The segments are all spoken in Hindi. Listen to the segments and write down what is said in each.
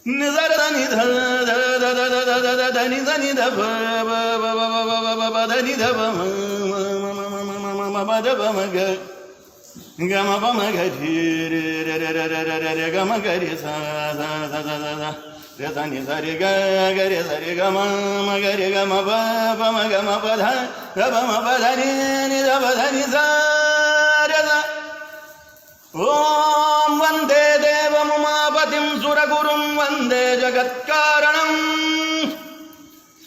నిజర దని ధ ధ ధ ధ ధ ధ ధ దని దని ధ భ భ భ భ భ భ భ దని ధ భ మ మ మ ధ భ మ గ గ మ ప మ గ ధి రే రే రే రే రే రే రే గ మ గ రి స స స స స రే స ని స రి గ గ రి స రి గ మ మ గ రి గ మ ప ప మ గ మ ప ధ ధ ప మ ప ధ ని ని ధ ప ధ ని స రే స ఓం వందే దేవముమాపతిం సురగురుం వందే జగత్కారణం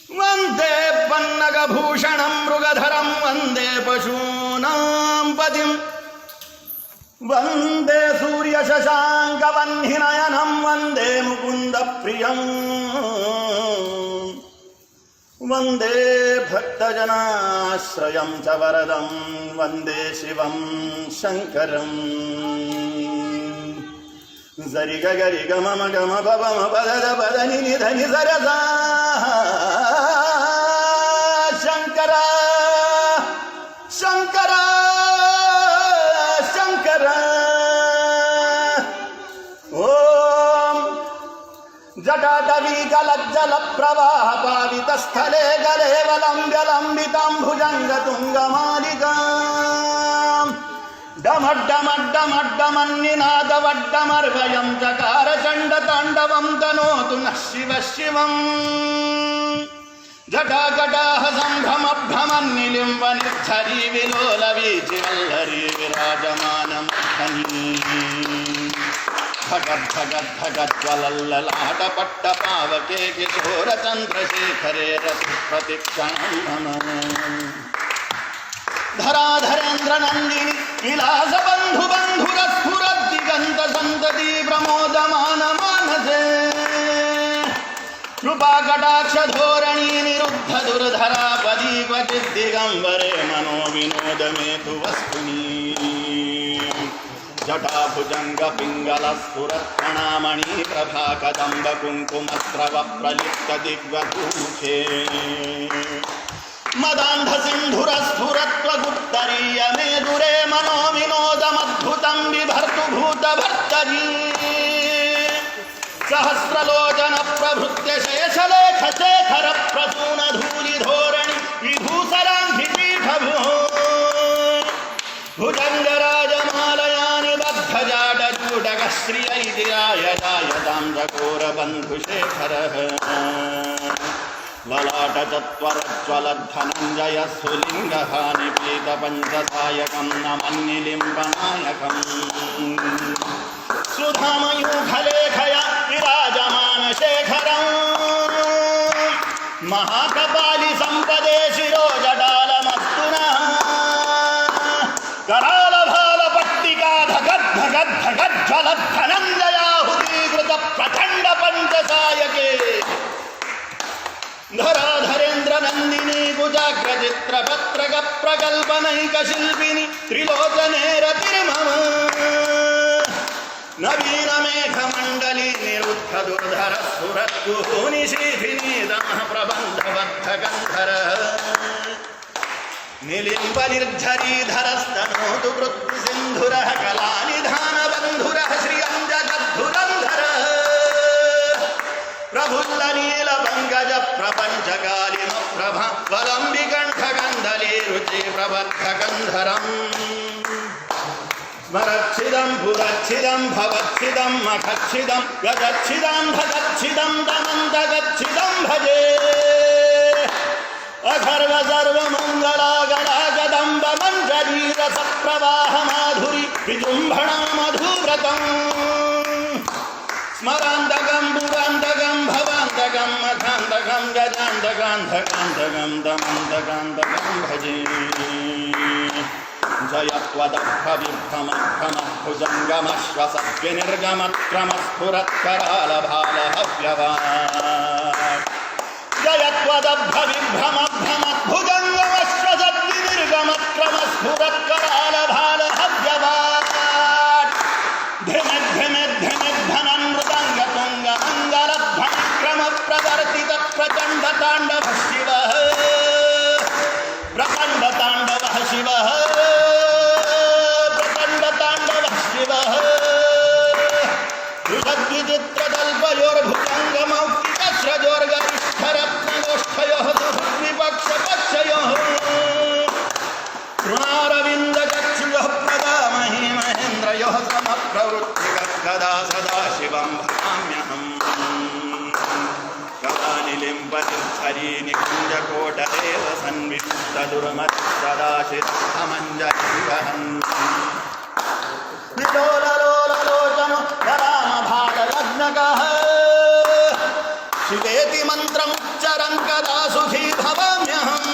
వందే పన్నగభూషణం మృగధరం వందే పశూనాం పతిం వందే సూర్యశశాంకవహ్నినయనం వందే ముకుందప్రియం వందే భక్తజనాశ్రయం చ వరదం వందే శివం శంకరం జరి గరి గమ గమ పమ పద పద ని ని ధని సరస శంకర శంకర శంకర ఓం జటాటవీ గలజ్జల ప్రవాహ పావిత స్థలే గలే వలంబ్య లంబితాంభుజంగ తుంగమాలికా డమడ్డమడ్డమడ్డమన్నినాదవడ్డమర్వయం చకార చండ తాండవం తనోతు నః శివ శివం జటాకటాహ సంభ్రమభ్రమన్నిలింబ నిర్ఝరీ విలోల వీచివల్లరీ విరాజమానం భగద్భగద్భగజ్వలల్లలాట పట్ట పావకే కిశోర చంద్రశేఖరే రతి ప్రతిక్షణం నమ ధరాధరేంద్ర నందిని విలాస బంధు బంధుర స్ఫురద్దిగంత సంతతి ప్రమోదమాన మానసే కృపాకటాక్ష ధోరణీ నిరుద్ధ దుర్ధరాపదీ క్వచిద్ దిగంబరే మనో వినోదమేతు వస్తుని జటాభుజంగ పింగళ స్ఫురత్కణామణి ప్రభా కదంబ కుంకుమస్రవ ప్రలిప్త దిగ్వధూముఖే మదాంధ సింధుర స్ఫురత్వ గుప్తరీయ మేదురే మనో వినోదమద్భుతం విభర్తు భూత భర్తరీ సహస్రలోచన ప్రభృత్య శేషలేఖ శేఖర ప్రసూన ధూళి ధోరణి విభూసరాంధిపీఠభూ భుజంగరాజమాలయాని బద్ధజాటజూటక శ్రియైతిరాయదాయదాం చకోరబంధుశేఖర లలాటచత్వరజ్వలద్ధనంజయ సులింగహాని పీత పంచదాయకం నమన్నిలింబనాయకం సుధామయూఖలేఖయ విరాజమాన శేఖరం మహాకపాలి సంపదే శిరోజటాలమస్తునా करालभाल पट्टिका धगद् धगद् धगज्ज्वलद्धनञ्जयाहुतीकृत प्रचण्ड पञ्चसायके धराधरेन्द्र नन्दिनी कुजाग्रचित्र पत्रक प्रकल्पनैक शिल्पिनि त्रिलोचने रतिर्मम नवीन मेघमण्डली निरुद्ध दुर्धर स्फुरद्गुहूनि शीथिनी दमः प्रबन्धबद्ध गन्धर निलिम्ब निर्झरीधरस्तनोतु वृत्तिसिन्धुरः कलानिधानबन्धुरः श्रियं जगद्धुरन्धर प्रफुल्लनीलपङ्कज प्रपञ्चकालिन प्रभा वलम्बिकण्ठकन्धली रुचि प्रबद्धकन्धरम् स्मरच्छिदं पुरच्छिदं भवच्छिदं मखच्छिदं गजच्छिदं भगच्छिदं दमन्तगच्छिदं भजे अखर्व सर्वमङ्गलागलागदम्ब मञ्जरीरस प्रवाह माधुरी विजृम्भणा मधुव्रतम् स्मरान्तकं पुरान्तकं भवान्तकं मखान्तकं गजान्तकान्तकान्तकं दमन्तकान्तकं भजे जयत्वदभ्रविभ्रमभ्रमः जयत्वदभ्रविभ्रमभ्रमद्भुजङ्गमश्वसद्विनिर्गमक्रमस्फुरत्करालभालहव्यवाट् धिमिद्धिमिद्धिमिद्भनन्मृदङ्गतुङ्गमङ्गलध्वनिक्रमप्रवर्तित प्रचण्डताण्डवः शिवः प्रचण्डताण्डवः शिवः विचित्रतल्पयोर्भुजङ्गमौक्तिकस्रजोर्गरिष्ठरत्नगोष्ठयोः सुहृद्विपक्षपक्षयोः तृणारविन्दचक्षुषः प्रदामहि महेन्द्रयोः समप्रवृत्तिकदा सदाशिवं भजाम्यहम् कदानिलिम्पतिर्धरी निकुञ्जकोटदेव सन्विमुक्तदुर्मतिः सदाशिरमञ्जलिवहन् विलोललोललोचनो रामभागलग्नकः शिवेति मन्त्रमुच्चरन् कदा सुखी भवाम्यहम्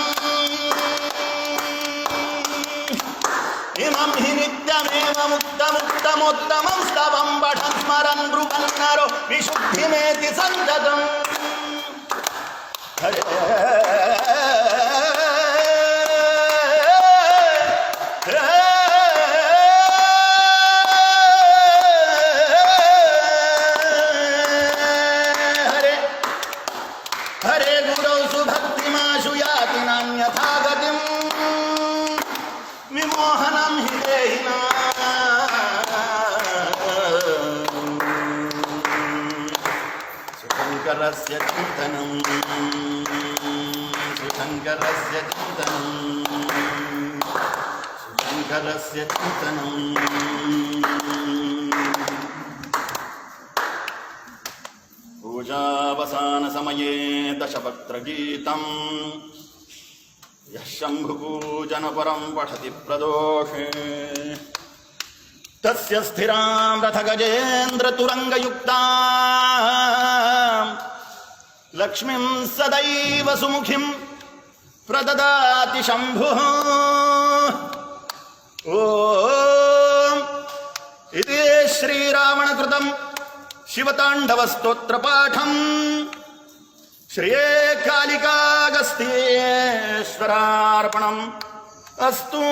इमं हि नित्यमेव मुक्तमुत्तमोत्तमं स्तवं पठन् स्मरन् ब्रुवन् नरो विशुद्धिमेति सन्ततम् हरे हरे गुरौ सुभक्तिमाशु याति नान्यथा गतिम् विमोहनं हि देहिना सुशङ्करस्य चिन्तनं सुशङ्करस्य चिन्तनं सुशङ्करस्य चिन्तनं पूजावसानसमये दशवक्त्रगीतम् यः शम्भुपूजनपरं पठति प्रदोषे तस्य स्थिरां रथगजेन्द्रतुरङ्गयुक्तां लक्ष्मीं सदैव सुमुखीं प्रददाति शम्भुः ॐ इति श्रीरावणकृतं शिवताण्डवस्तोत्रपाठम् श्रिये कालिकागस्त्येश्वरार्पणम्। अस्तु।